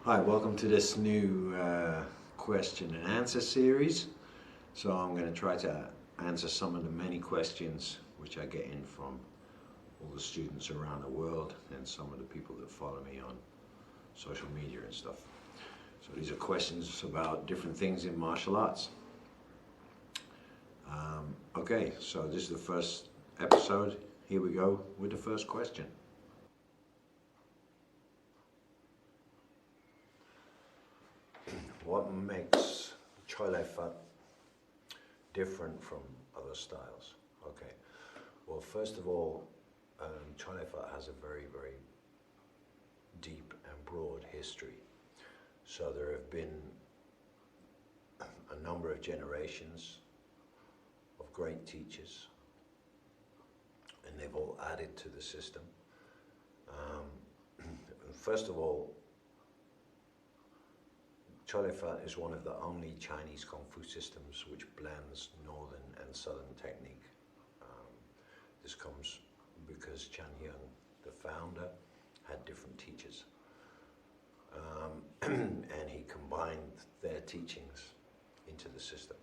Hi, welcome to this new question and answer series. So I'm going to try to answer some of the many questions which I get in from all the students around the world and some of the people that follow me on social media and stuff. So these are questions about different things in martial arts. Okay, so this is the first episode. Here we go with the first question. What makes Choi Lai Fat different from other styles? Okay, well, first of all, Choi Lai Fat has a very, very deep and broad history. So there have been a number of generations of great teachers, and they've all added to the system. First of all, Choi Lai Fat is one of the only Chinese Kung Fu systems which blends Northern and Southern technique. This comes because Chan Hyung, the founder, had different teachers. And he combined their teachings into the system.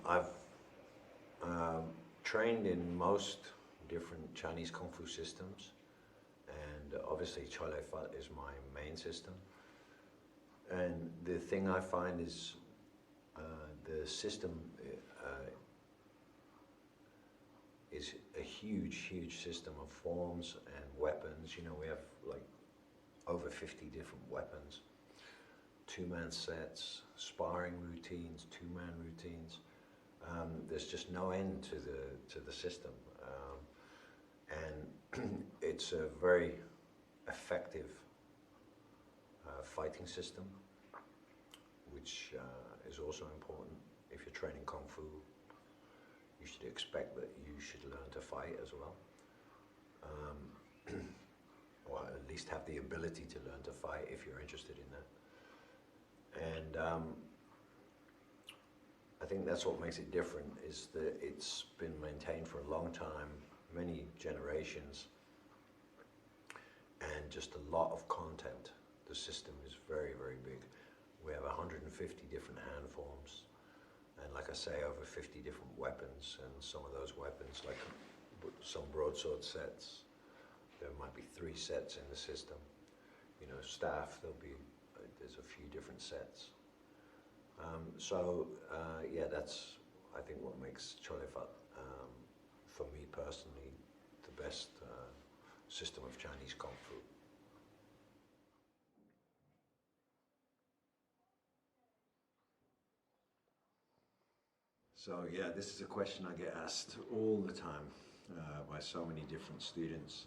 I've trained in most different Chinese Kung Fu systems, and obviously Choi Lai Fat is my main system. And the thing I find is the system is a huge system of forms and weapons. You know, we have like over 50 different weapons, two-man sets, sparring routines, two-man routines. There's just no end to the system, and it's a very effective fighting system, which is also important. If you're training Kung Fu, you should expect that you should learn to fight as well, or at least have the ability to learn to fight if you're interested in that. And I think that's what makes it different, is that it's been maintained for a long time, many generations, and just a lot of content. The system is very, very big. We have 150 different hand forms, and like I say, over 50 different weapons, and some of those weapons, like some broadsword sets, there might be 3 sets in the system. You know, staff, there's a few different sets. Yeah, that's, I think, what makes Choi Lai Fat, for me personally, the best system of Chinese Kung Fu. So yeah, this is a question I get asked all the time by so many different students.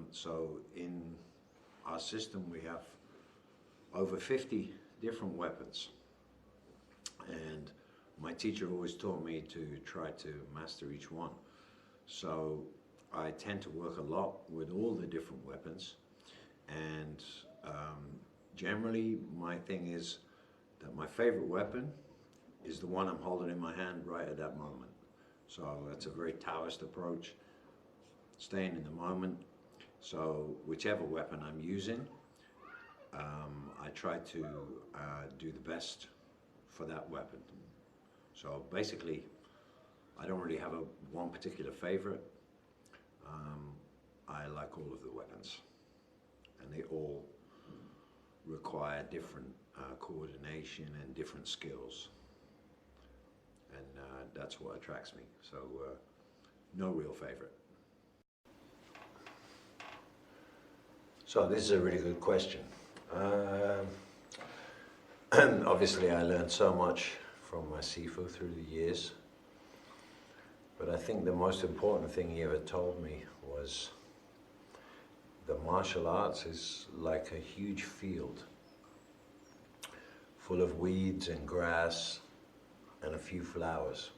So in our system we have over 50 different weapons, and my teacher always taught me to try to master each one. So I tend to work a lot with all the different weapons, and generally my thing is that my favorite weapon is the one I'm holding in my hand right at that moment. So that's a very Taoist approach, staying in the moment. So whichever weapon I'm using, I try to do the best for that weapon. So basically, I don't really have one particular favorite. I like all of the weapons, and they all require different coordination and different skills. And that's what attracts me. So no real favorite. So this is a really good question. Obviously I learned so much from my SIFU through the years, but I think the most important thing he ever told me was the martial arts is like a huge field full of weeds and grass and a few flowers.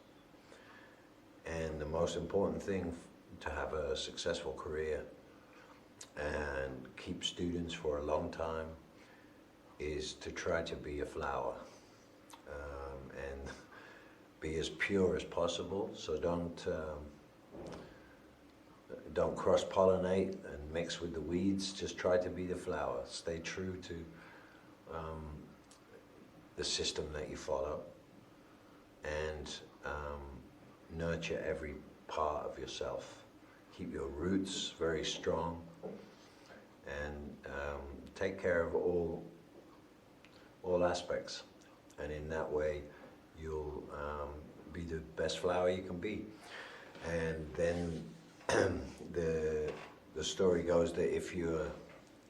And the most important thing to have a successful career and keep students for a long time is to try to be a flower, and be as pure as possible. So don't cross-pollinate and mix with the weeds. Just try to be the flower. Stay true to the system that you follow, and nurture every part of yourself. Keep your roots very strong, and take care of all aspects. And in that way, you'll be the best flower you can be. And then the story goes that if you're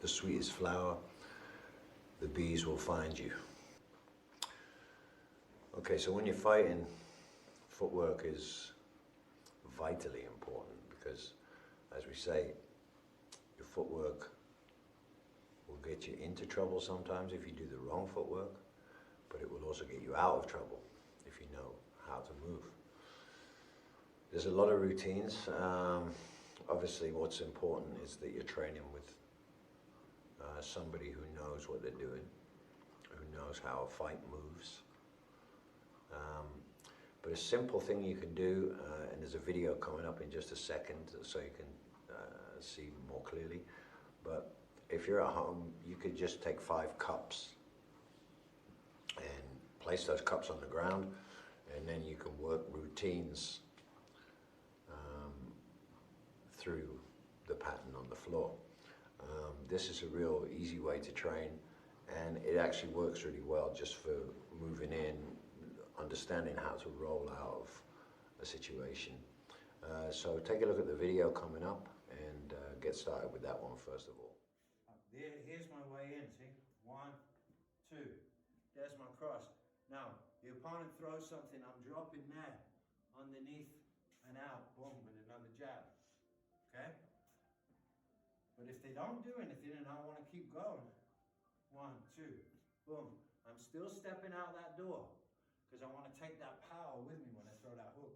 the sweetest flower, the bees will find you. Okay, so when you're fighting, footwork is vitally important, because, as we say, your footwork will get you into trouble sometimes if you do the wrong footwork, but it will also get you out of trouble if you know how to move. There's a lot of routines. Obviously, what's important is that you're training with somebody who knows what they're doing, who knows how a fight moves. But a simple thing you can do, and there's a video coming up in just a second so you can see more clearly, but if you're at home, you could just take 5 cups and place those cups on the ground, and then you can work routines through the pattern on the floor. This is a real easy way to train, and it actually works really well just for moving in, understanding how to roll out of a situation. So take a look at the video coming up and get started with that one first of all. Here's my way in, see? 1, 2, there's my cross. Now, the opponent throws something, I'm dropping there, underneath and out, boom, with another jab, okay? But if they don't do anything and I want to keep going, 1, 2, boom, I'm still stepping out that door because I want to take that power with me when I throw that hook.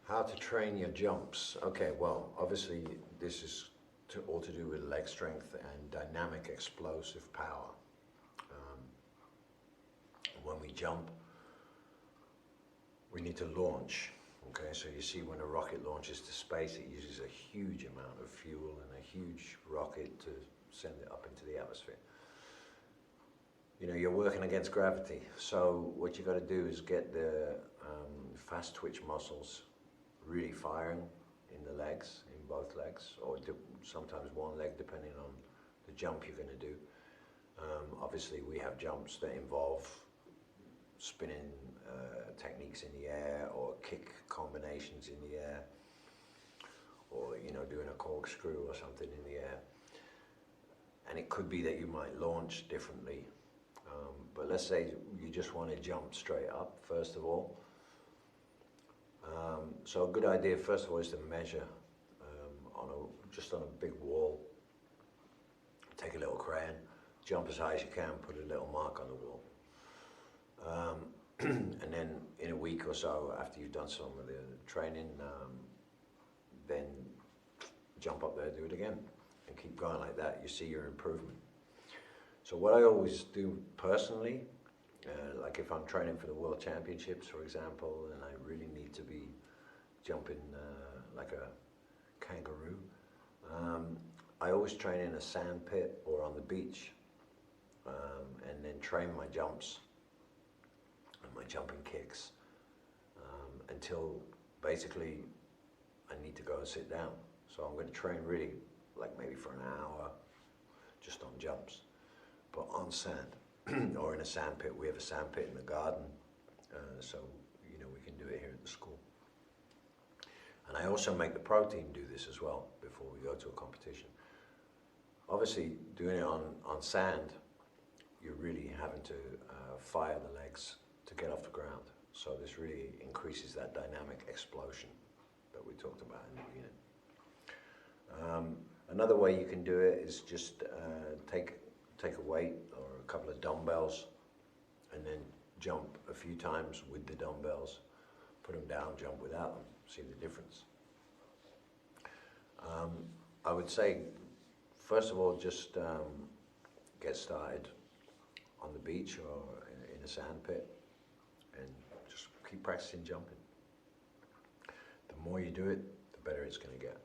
How to train your jumps. Okay, well, obviously this is all to do with leg strength and dynamic explosive power. When we jump, we need to launch. Okay, so you see when a rocket launches to space, it uses a huge amount of fuel and a huge rocket to send it up into the atmosphere. You know, you're working against gravity. So what you got to do is get the fast twitch muscles really firing in the legs, in both legs, or sometimes one leg, depending on the jump you're going to do. Obviously, we have jumps that involve spinning techniques in the air, or kick combinations in the air, or doing a corkscrew or something in the air. And it could be that you might launch differently, but let's say you just want to jump straight up first of all. So a good idea first of all is to measure just on a big wall. Take a little crayon, jump as high as you can, put a little mark on the wall. And then in a week or so, after you've done some of the training, then jump up there, do it again, and keep going like that. You see your improvement. So what I always do personally, like if I'm training for the World Championships, for example, and I really need to be jumping like a kangaroo, I always train in a sand pit or on the beach, and then train my jumps and my jumping kicks until basically I need to go and sit down. So I'm going to train really like maybe for an hour just on jumps, but on sand or in a sand pit. We have a sand pit in the garden, so we can do it here at the school. And I also make the pro team do this as well before we go to a competition. Obviously, doing it on sand, you're really having to fire the legs to get off the ground. So this really increases that dynamic explosion that we talked about in the beginning. Another way you can do it is just take a weight or a couple of dumbbells and then jump a few times with the dumbbells, put them down, jump without them, see the difference. I would say, first of all, just get started on the beach or in a sand pit and just keep practicing jumping. The more you do it, the better it's going to get.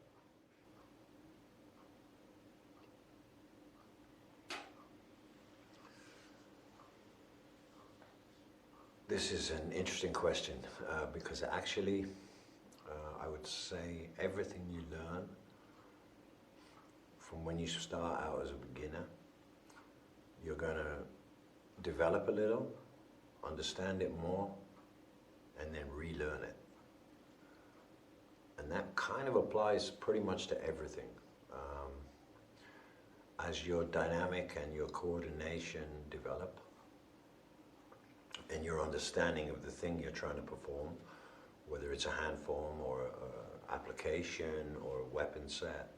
This is an interesting question because actually I would say everything you learn from when you start out as a beginner, you're going to develop a little, understand it more, and then relearn it. And that kind of applies pretty much to everything. As your dynamic and your coordination develop, and your understanding of the thing you're trying to perform, whether it's a hand form or an application or a weapon set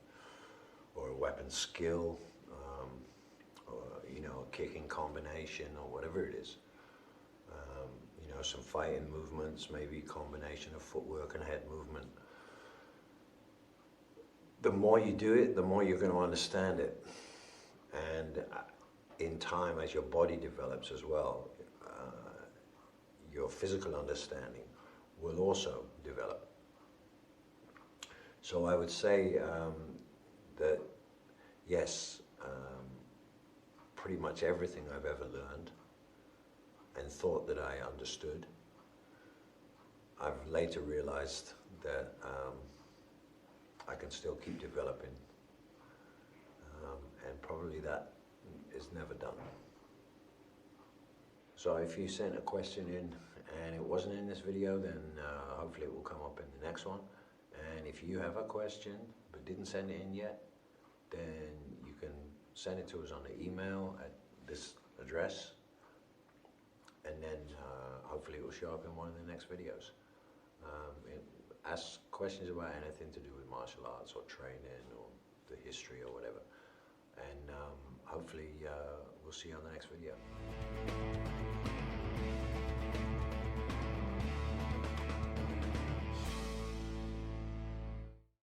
or a weapon skill, or a kicking combination or whatever it is. Some fighting movements, maybe a combination of footwork and head movement. The more you do it, the more you're going to understand it. And in time, as your body develops as well, your physical understanding will also develop. So I would say that yes, pretty much everything I've ever learned and thought that I understood, I've later realized that I can still keep developing, and probably that is never done. So if you sent a question in and it wasn't in this video, then hopefully it will come up in the next one. And if you have a question but didn't send it in yet, then you can send it to us on the email at this address, and then hopefully it will show up in one of the next videos. Ask questions about anything to do with martial arts or training or the history or whatever. And hopefully we'll see you on the next video.